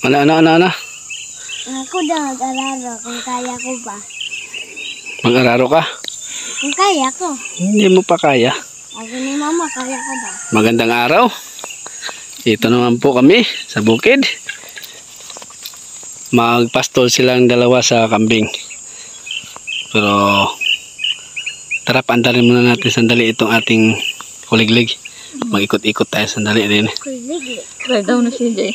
Ano? Ako daw mag-araro kung kaya ko ba. Mag-araro ka? Kung kaya ko. Hindi mo pa kaya. Ako ni mama, kaya ko ba. Magandang araw. Dito naman po kami sa bukid. Magpastol silang dalawa sa kambing. Pero tara, paandarin muna natin sandali itong ating kuliglig. Mag-ikot-ikot tayo sandali din. Kuliglig. Try daw na siya, Jay.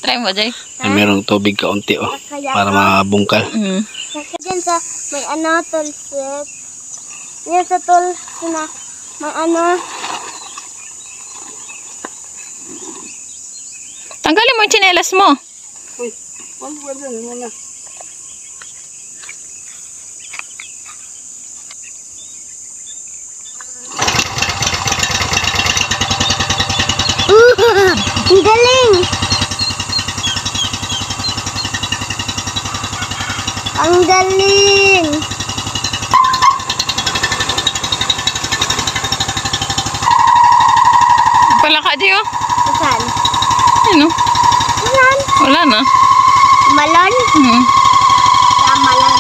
Try mo, Jay. Merong tubig kaunti para mabungkal. Kasi dyan sa may tolset. Yan sa tolset na may Tanggalin mo yung tsinelas mo. Uy, wala muna. Ang galing! Ang galing! Palaka, Jay, oh. Saan? Ano? Saan? Wala na. Malon? Tama lang.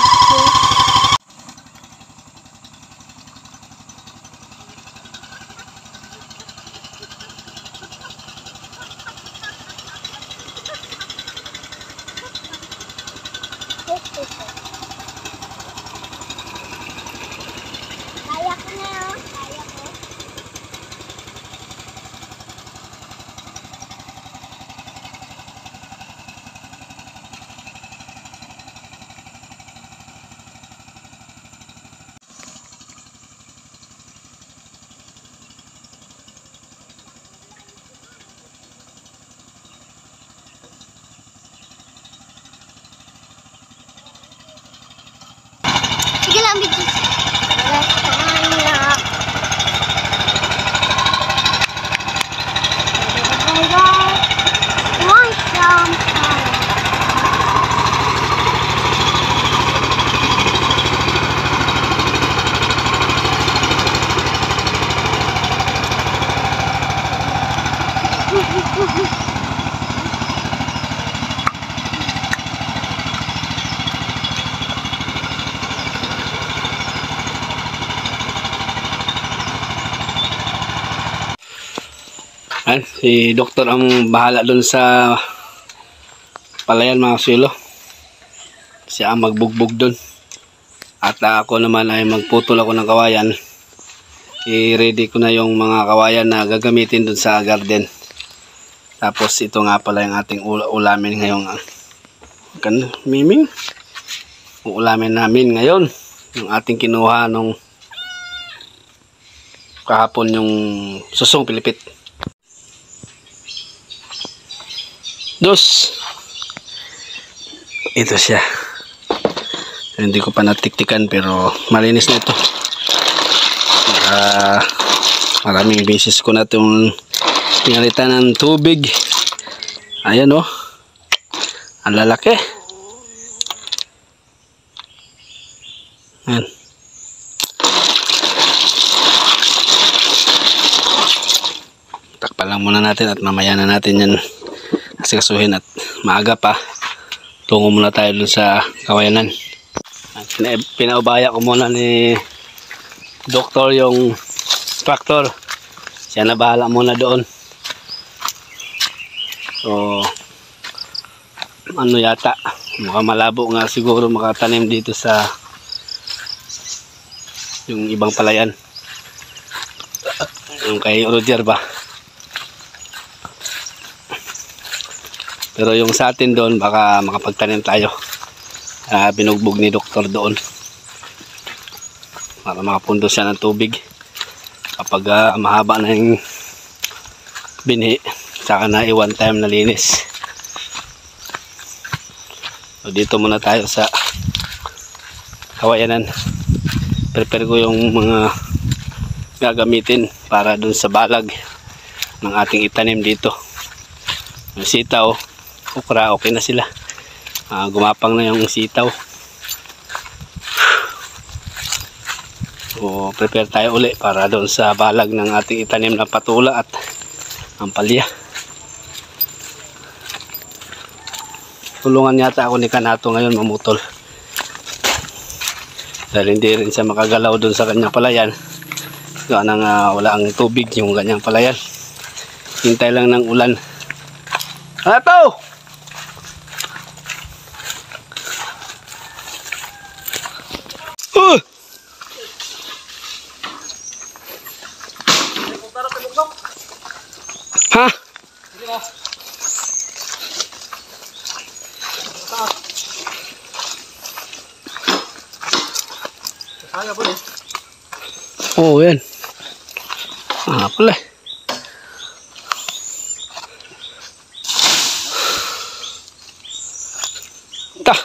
Kaya ko na yun. Kaya ko. Sige lang, Bigis. Si doktor ang bahala dun sa palayan, mga silo. Siya ang magbugbog dun. At ako naman ay magputol ako ng kawayan. I-ready ko na yung mga kawayan na gagamitin dun sa garden. Tapos ito nga pala yung ating ulamin ngayong miming. Ulamin namin ngayon. Yung ating kinuha nung kahapon, yung susong pilipit. Dos. Ito siya. Hindi ko pa natiktikan pero malinis na ito. Maraming beses ko na itong pinalitan ng tubig. Ayan, oh. Ang lalaki. Ayan. Takpan lang muna natin at mamaya na natin yan asikasuhin at maaga pa. Tungo muna tayo dun sa kawayanan. Pinaubaya ko muna ni doktor yung tractor. Siya na bahala muna doon. So ano yata, mukhang malabo nga siguro makatanim dito sa yung ibang palayan, yung kay Roger ba. Pero yung sa atin doon, baka makapagtanim tayo. Binugbog ni doktor doon para makapundo siya ng tubig kapag mahaba na yung binhi, saka na one time na linis. So dito muna tayo sa kawayanan. Prepare ko yung mga gagamitin para doon sa balag ng ating itanim dito. Yung sitaw, okra, okay na sila. Gumapang na yung sitaw. So prepare tayo uli para doon sa balag ng ating itanim na patula at ampalya. tulungan yata ako ni Kanato ngayon mamutol. Dahil hindi rin siya makagalaw doon sa kanyang palayan. Gawa nang wala ang tubig yung kanyang palayan. Hintay lang ng ulan. Kanato! Ha? Oh, yan. Pala. Ta.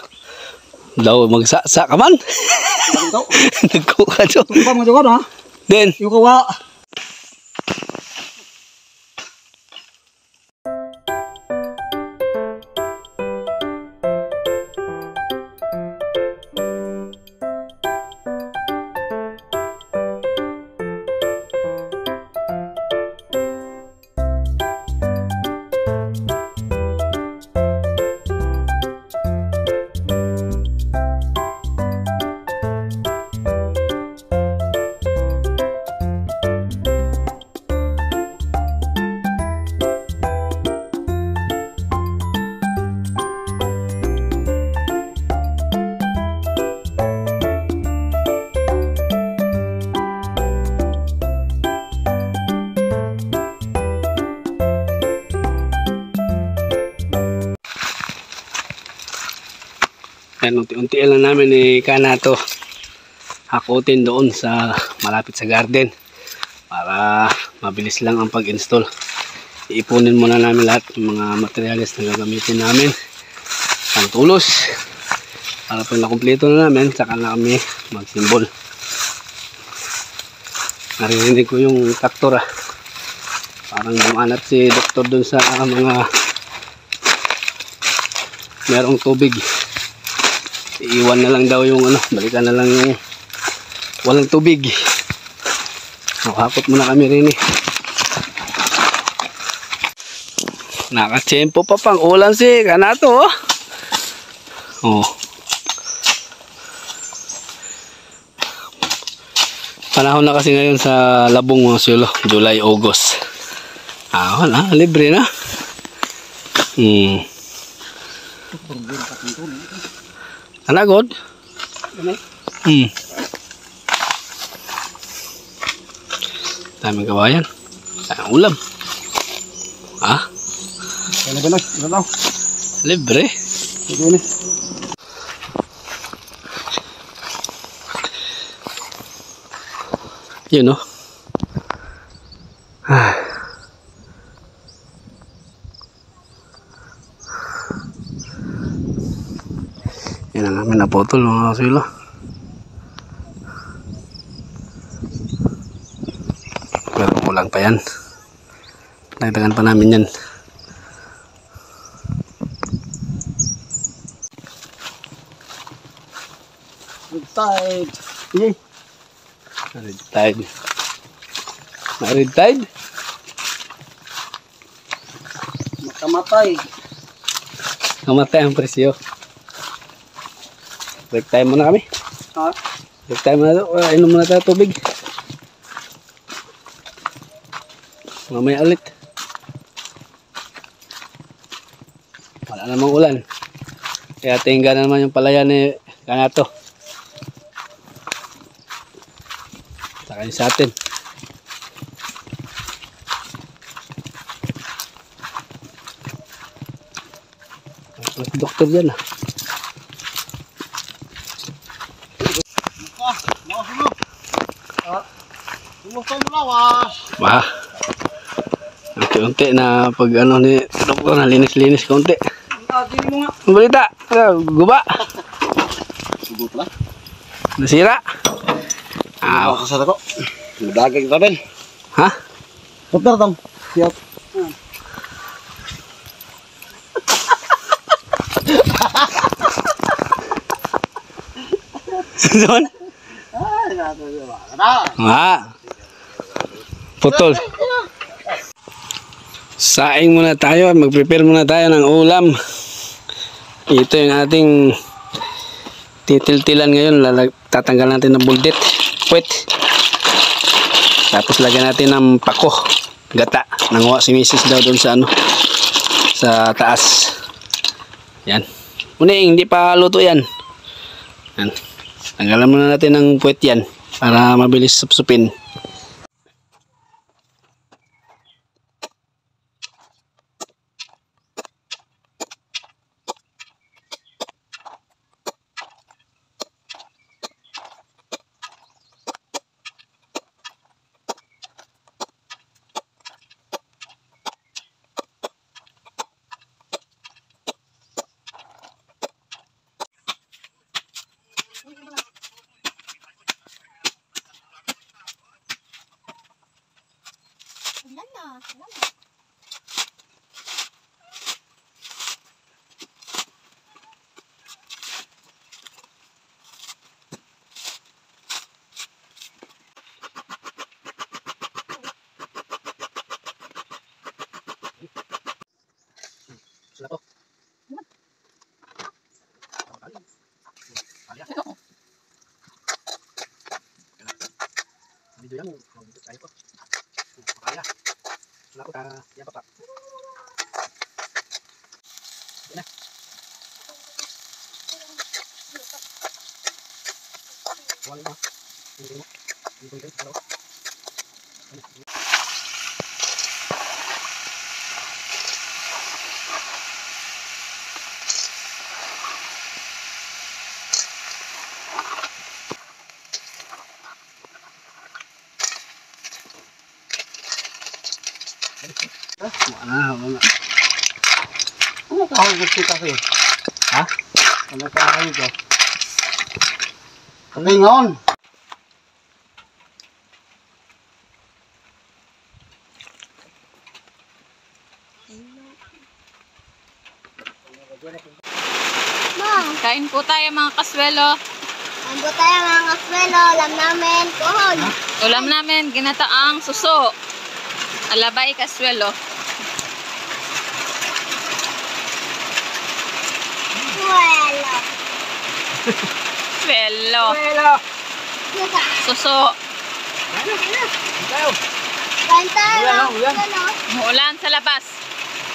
Daw magsasa ka man. Nagkuka do. Ba mo jogo ha? Den. Yung kawa. Yan, unti-unti lang namin ni Kanato hakutin doon sa malapit sa garden para mabilis lang ang pag-install. Iipunin muna namin lahat ng mga materials na gagamitin namin, ang tulos, para pag nakumpleto na namin saka na kami magsimbol. Naririnig ko yung traktor parang bumanat si doktor doon sa mga merong tubig. Iiwan na lang daw yung balikan na lang yung walang tubig. Hakot muna kami rin Nakatsempo pa pang ulan si Kanato Panahon na kasi ngayon sa labong mga silo, July, August. Wala, libre na. Anagod? Daming kawayan. Daming ulam. Ano ba na? Libre. Yun yan ang namin naputol mga kasilo. Pero kulang pa yan. Dagdagan pa namin yan. Tide. Red tide. Red tide? Makamatay. Kamatay ang presyo. Break time muna kami. Break time muna daw. Inom muna tayo tubig. Mamaya ulit. Wala namang ulan. Kaya tingga na naman yung palayan ni Kanato. Saka yung sa atin. Doktor dyan unti-unti na pag ni doktor na linis-linis kaunti. Balita, guba. Nasira. Kasara ko. Dagag pa rin. Ha? Doktor tong. Siap. Doon? Putol. Saing muna tayo. Mag-prepare muna tayo ng ulam. Ito yung ating titiltilan ngayon. Tatanggal natin ng buldet. Puwet. Tapos lagyan natin ng pako. Gata. Nanguha si Mrs. daw doon sa ano. Sa taas. Yan. Uning, hindi pa luto yan. Yan. Tanggalan muna natin ng puwet yan. Para mabilis supsupin. Video yan, tayo ko. Kaya. Wala ko yan pa. Yan na. Wala na. Hindi mo. Hindi mo. Hello. Wala. Ano kahoy ko kita ko? Ha? Ano kahoy ko? Lingon. Kain po tayo mga kaswelo. Ang po tayo mga kaswelo, alam namin, kohon. Ulam namin, ginataang suso. Alabay kaswelo. Wala. Swelo. Suso. Kain tayo. Ulan. Umuulan sa labas.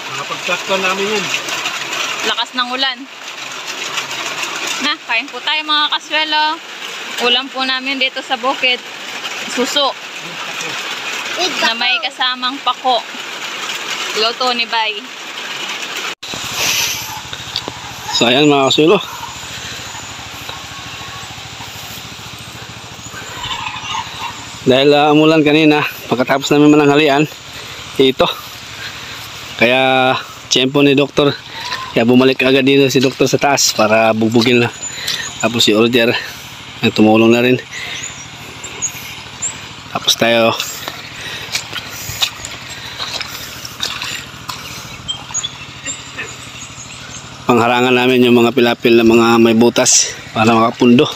Nakapag-shotgun namin yun. Lakas ng ulan. Na, kain po tayo mga kaswelo. Ulam po namin dito sa bukid. Suso. Na may kasamang pako. Luto ni Bay. So ayan mga kasulo. Dahil umulan kanina, pagkatapos namin mananghalian, ito. Kaya tiyempo ni doktor. Kaya bumalik agad dito si doktor sa taas para bugbugin na. Tapos si order tumulong na rin. Tapos tayo pangharangan namin yung mga pilapil na mga may butas para makapundo.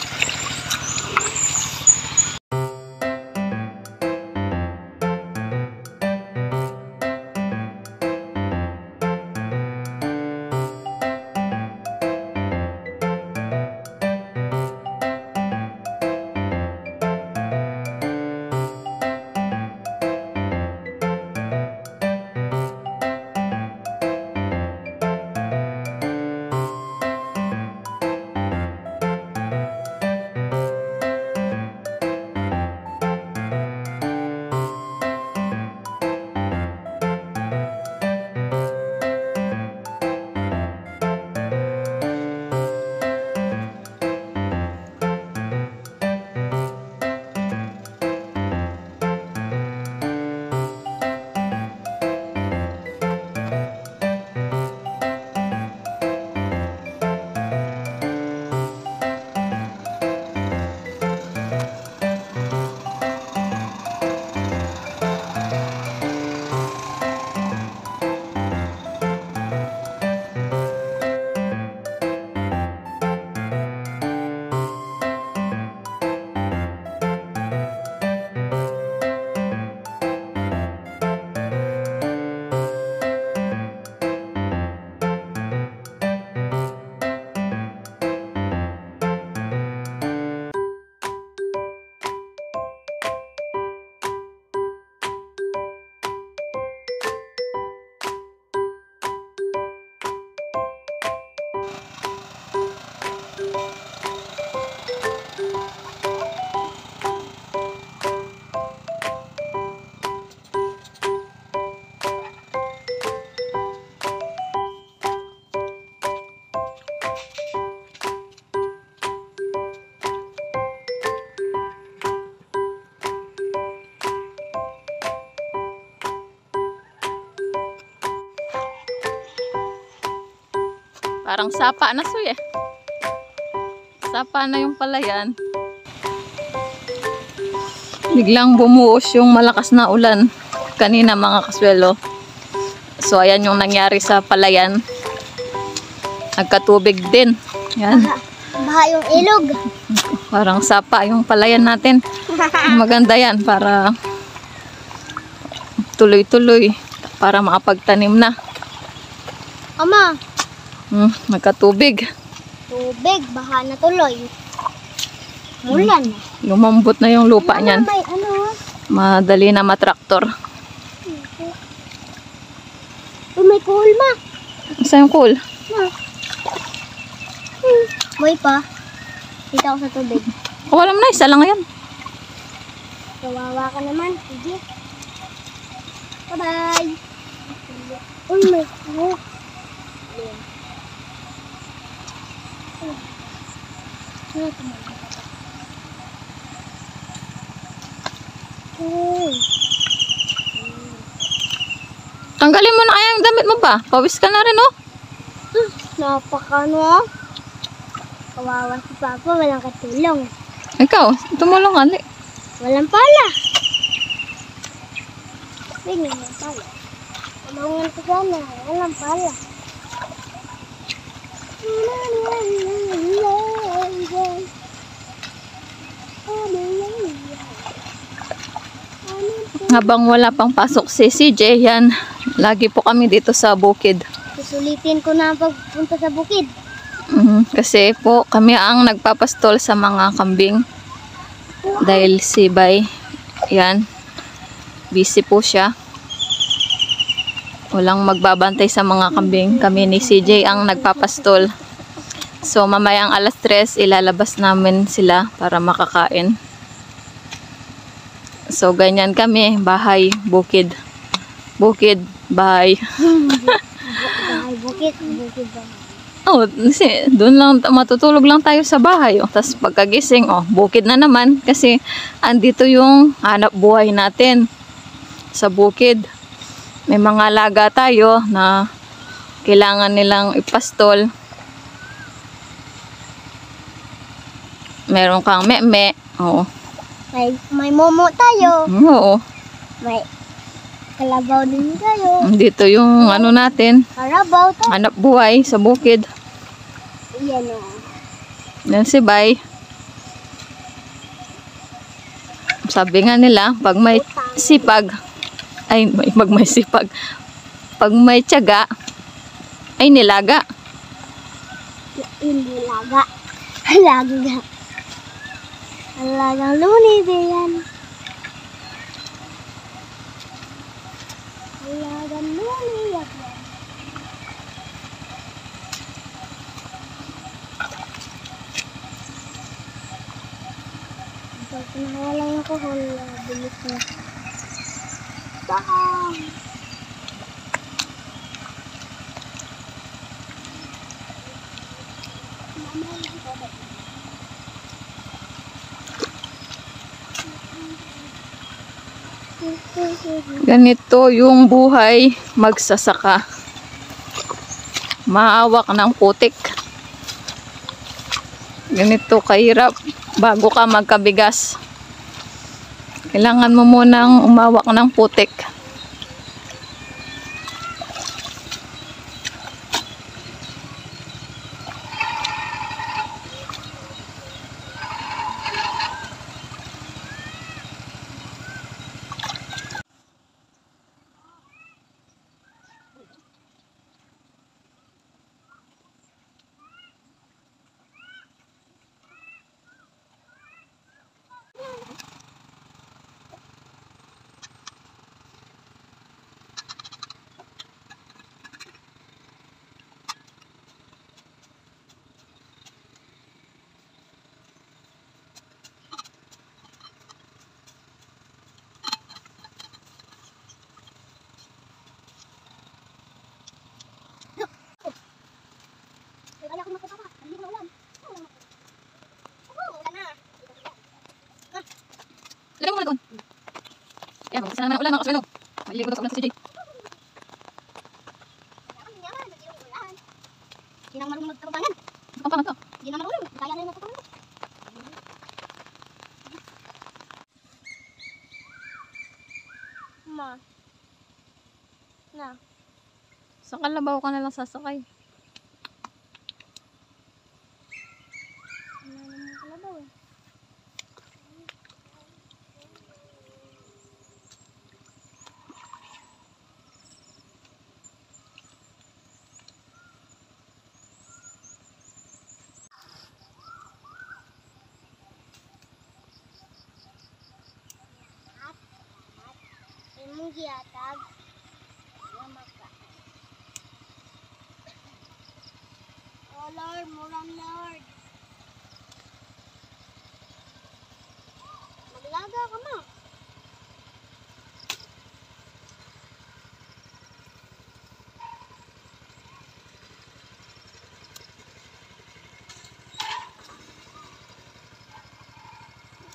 Parang sapa na suy eh. Sapa na yung palayan. Biglang bumuhos yung malakas na ulan kanina mga kaswelo. So ayan yung nangyari sa palayan. Nagkatubig din. Yan. Baha yung ilog. Parang sapa yung palayan natin. Maganda yan para tuloy-tuloy. Para makapagtanim na. Ama, Nagkatubig. tubig, baha na tuloy. Mulan na. Lumambot na yung lupa niyan. May ano? Madali na matraktor. May kuhol ma. Saan yung cool? Boy pa. Dito ako sa tubig. Wala mo na, isa lang ngayon. Kawawa ka naman. Sige. Bye-bye. Uy, may kuhol. Tanggalin mo na kaya yung damit mo ba? Pawis ka na rin, oh. Napakano ah. Kawawa si Papa, walang katulong. Ikaw, tumulong ka. Walang pala. Bigyan mo pala. Tulungan ko sana, walang pala. Habang wala pang pasok si CJ, yan. Lagi po kami dito sa bukid. Susulitin ko na pagpunta sa bukid. Kasi po kami ang nagpapastol sa mga kambing. Dahil si Bay, yan, busy po siya. Walang magbabantay sa mga kambing. Kami ni CJ ang nagpapastol. So mamayang alas 3, ilalabas namin sila para makakain. So ganyan kami, bahay, bukid. Bukid, bahay. Bahay, bukid, bukid bahay. Oh, kasi doon lang matutulog lang tayo sa bahay. Oh. Tapos pagkagising, bukid na naman kasi andito yung hanap buhay natin sa bukid. May mga alaga tayo na kailangan nilang ipastol. Meron kang meme. Oo. May momo tayo. Oo. May kalabaw din tayo. Dito yung ano natin, Karabaw tayo. hanap buhay sa bukid. Yan o. Yan si Bay. Sabi nga nila, pag may sipag, may sipag. Pag may tiyaga, ay nilaga. Hindi laga. Laga. Alagang luni ba yan? Alagang luni yan. Pag nahawalan yung kahol, bilis na. Bang! Ganito yung buhay magsasaka. Maawak ng putik. Ganito kahirap bago ka magkabigas. Kailangan mo munang umawak ng putik. Lagay mo muna doon. Yan, mag-isa na naman ulan mga kaswelo. Maliligo na sa ulan si CJ. Hindi na marunong magtrabayan. Ang pangit to. Hindi na marunong. Kaya na yung natutulog. Ma. Na. Sa kalabaw ka na lang sasakay. Wala naman kalabaw eh. Imong gihatag. Salamat ka. Oh Lord, murang Lord. Maglaga ka ma.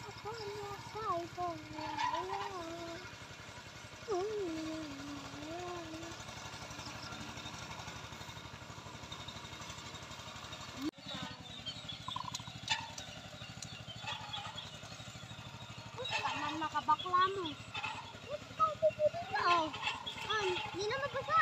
Ako na sa iPhone. Taman nakabakla mo. Ikaw pupunin daw. Hindi na mabasa.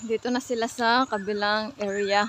Dito na sila sa kabilang area.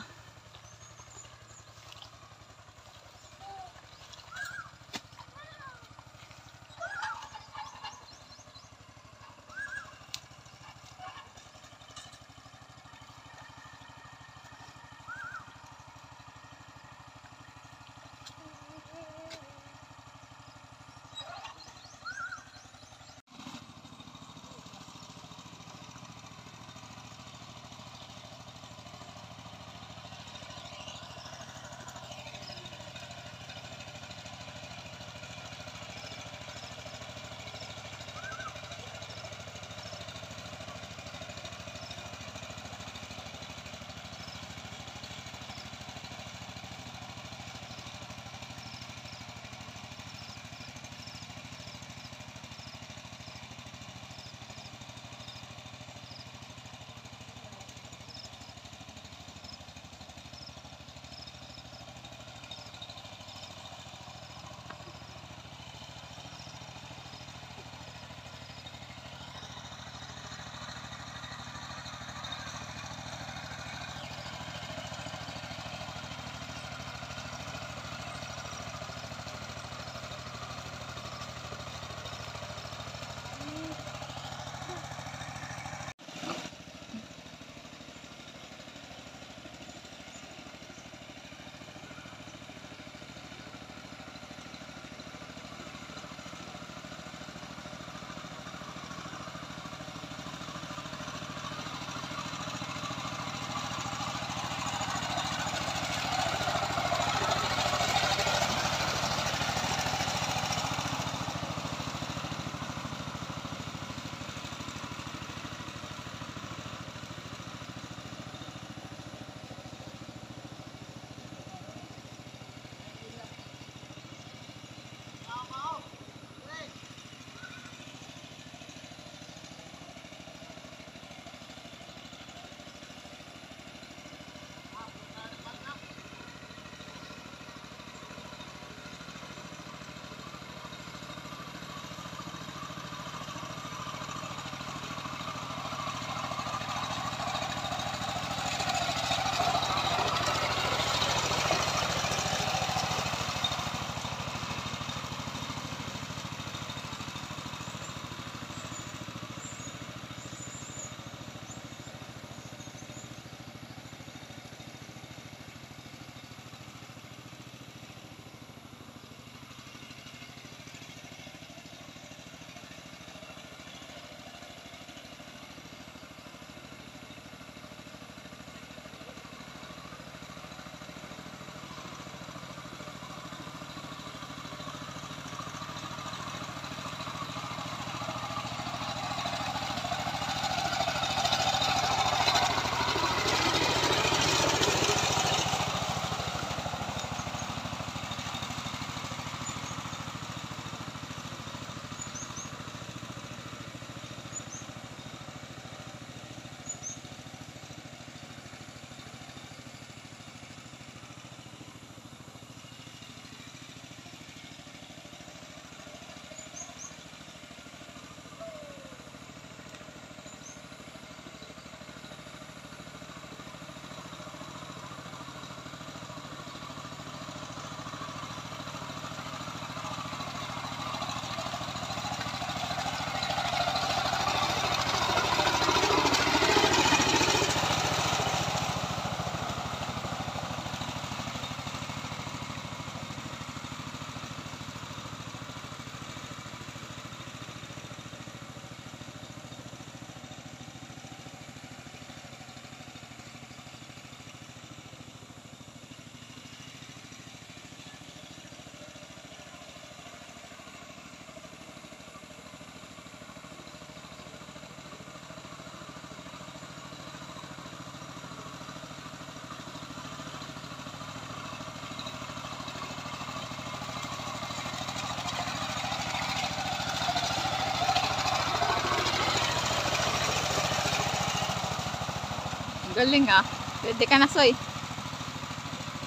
Galing ah. Pwede ka na, Soy.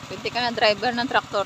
Pwede ka na driver ng traktor.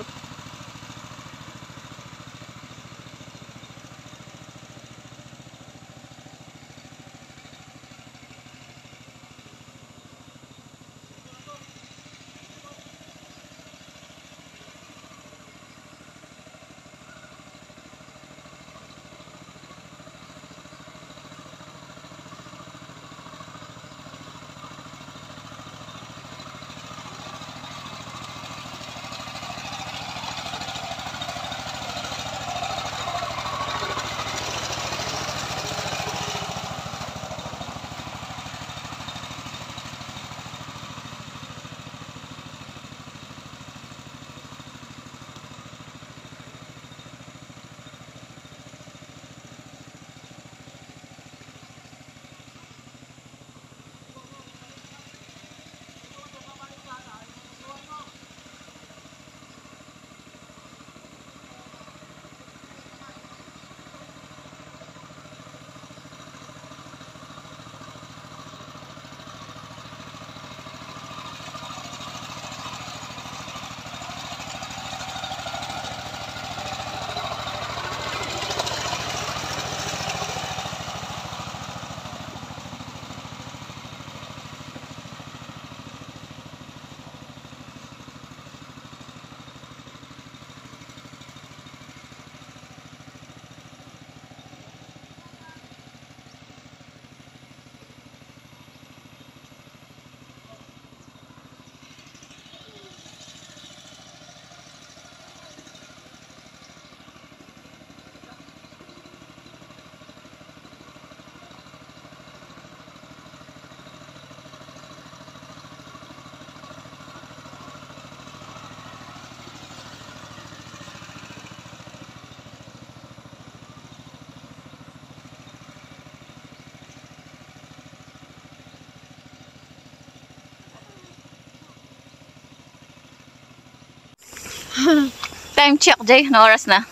Time check, Jay. Na oras na?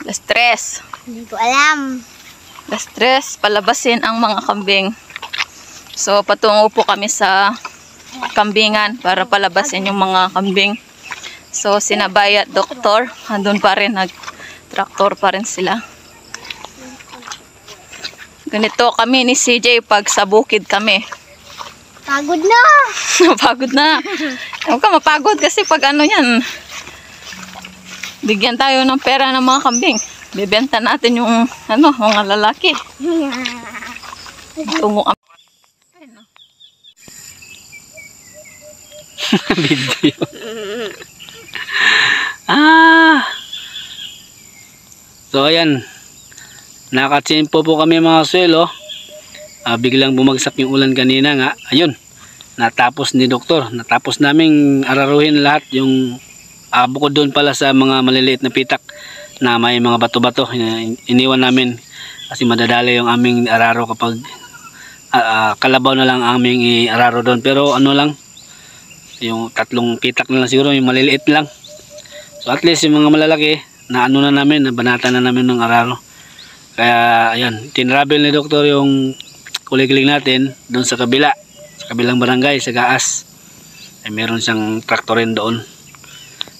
Alas 3. Hindi ko alam. Alas 3. Palabasin ang mga kambing. So, patungo po kami sa kambingan para palabasin yung mga kambing. So, sinabay at doktor. Andun pa rin. Nag-traktor pa rin sila. Ganito kami ni CJ pag sa bukid kami. Pagod na. Mapagod na. Huwag ka mapagod kasi pag ano yan, bigyan tayo ng pera ng mga kambing. Bibenta natin yung mga lalaki. Tungo kami. Video. So ayan, nakatsimpo po kami mga suelo. Biglang bumagsak yung ulan kanina nga. Ayun, natapos ni doktor. Natapos naming araruhin lahat yung bukod doon pala sa mga maliliit na pitak na may mga bato-bato. Iniwan namin kasi madadali yung aming araro kapag kalabaw na lang aming araro doon. Pero ano lang, yung 3 pitak na lang siguro, yung maliliit lang. So at least yung mga malalaki na ano na namin, nabanata na namin ng araro. Kaya ayan, tinravel ni doktor yung kuliglig natin doon sa kabilang barangay, sa Gaas. Ay meron siyang traktorin doon.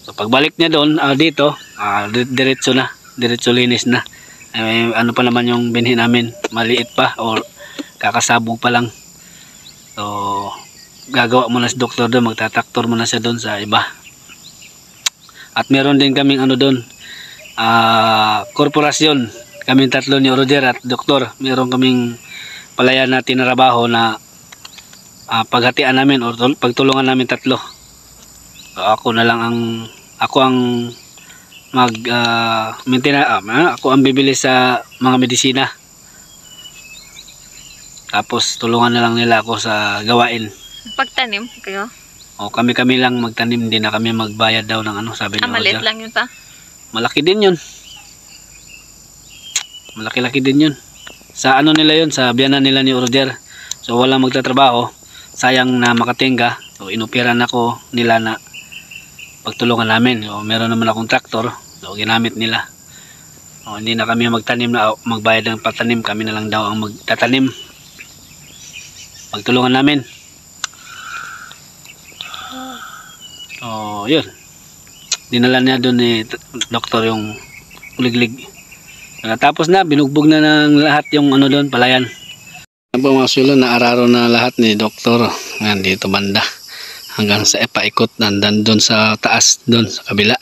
So pagbalik niya doon, dito, diretso linis na. Ay, ano pa naman yung binhi namin, maliit pa or kakasabog pa lang. So gagawa muna si doktor doon, magtatraktor muna siya doon sa iba. At meron din kaming ano doon, korporasyon. Kaming 3 ni Roger at doktor. Meron kaming palayan na tinarabaho na paghatian namin o pagtulungan namin 3. So, ako ang ako ang bibili sa mga medisina. Tapos tulungan na lang nila ako sa gawain. Pagtanim kayo? O kami lang magtanim, hindi na kami magbayad daw ng ano, sabi ni Roger. Maliit lang yun pa? Malaki din yun. Malaki-laki din yun. Sa ano nila yun, sa biyanan nila ni Roger. So walang magtatrabaho, sayang na makatingga. So inupiran ako nila na pagtulungan namin. So, meron naman akong traktor, so ginamit nila. So, hindi na kami magtanim na magbayad ng patanim, kami na lang daw ang magtatanim. Pagtulungan namin. So, yun. Dinala niya doon ni doktor yung kuliglig. Tapos na, binugbog na ng lahat yung ano doon, palayan. Yan po mga sulo, naararo na lahat ni doktor. Yan, dito banda. Hanggang sa paikot, nandan doon sa taas, doon sa kabila.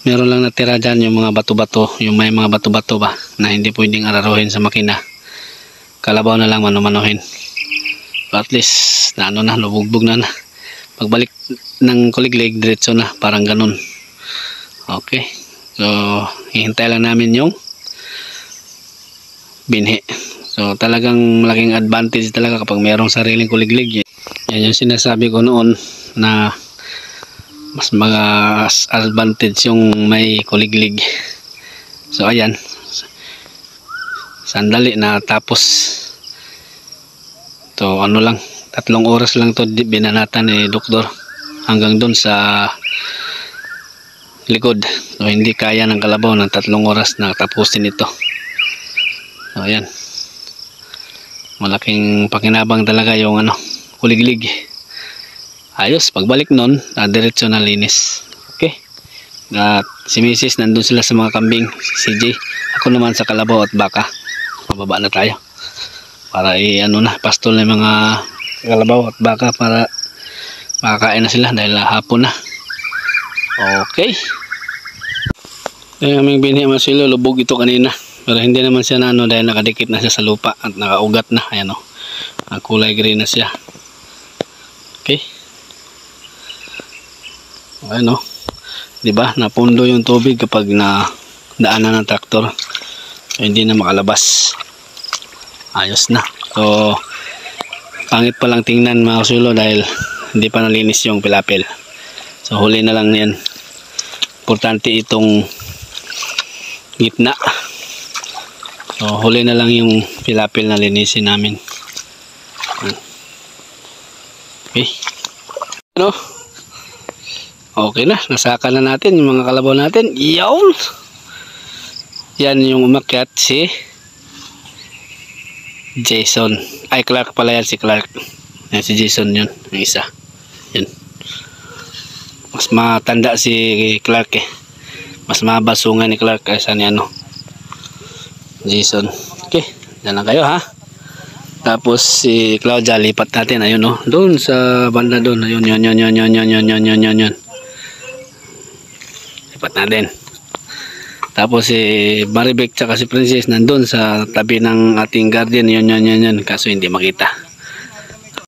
Meron lang natira dyan yung mga bato-bato, yung may mga bato-bato ba, na hindi pwedeng araruhin sa makina. Kalabaw na lang manumanuhin. So at least, na ano na, lubugbog na na. Pagbalik ng kuliglig, diretso na, parang ganun. Okay. So, hihintay lang namin yung binhi. So, talagang malaking advantage talaga kapag mayroong sariling kuliglig. Yan yung sinasabi ko noon na mas advantage yung may kuliglig. So, ayan. Sandali na tapos. So, ano lang. 3 oras lang to binanatan ni doktor. Hanggang dun sa likod. So, hindi kaya ng kalabaw ng 3 oras na tapusin ito. So, ayan. Malaking pakinabang talaga yung ano, kuliglig. Ayos, pagbalik nun, diretso na linis. Okay. At si Mrs. nandun sila sa mga kambing, si CJ. Ako naman sa kalabaw at baka. Pababa na tayo. Para ano na, pastol na yung mga kalabaw at baka para makakain na sila dahil hapon na. Okay. Yung aming binhi mga silo, lubog ito kanina. Pero hindi naman siya na ano dahil nakadikit na siya sa lupa at nakaugat na. Ayan o. Kulay green na siya. Okay. Ayan o. Diba? Napundo yung tubig kapag na daanan ng traktor. So, hindi na makalabas. Ayos na. So, pangit pa lang tingnan mga kasulo dahil hindi pa nalinis yung pilapil. So, huli na lang yan. Importante itong gitna. So, huli na lang yung pilapil na linisin namin. Okay. Ano? Okay na. Nasaka na natin yung mga kalabaw natin. Yawn! Yan yung umakyat si Jason. Ay, Clark pala yan, si Clark. Yan si Jason yun. Yung isa. Yun. Mas matanda si Clark eh. Mas mabasungan ni Clark kaysa ni ano, Jason. Okay, dyan lang kayo ha. Tapos si Claudia lipat natin, ayun no, doon sa banda doon, ayun, yun. Lipat natin. Tapos si Maribek tsaka si Princess nandun sa tabi ng ating garden, yun. Kaso hindi makita.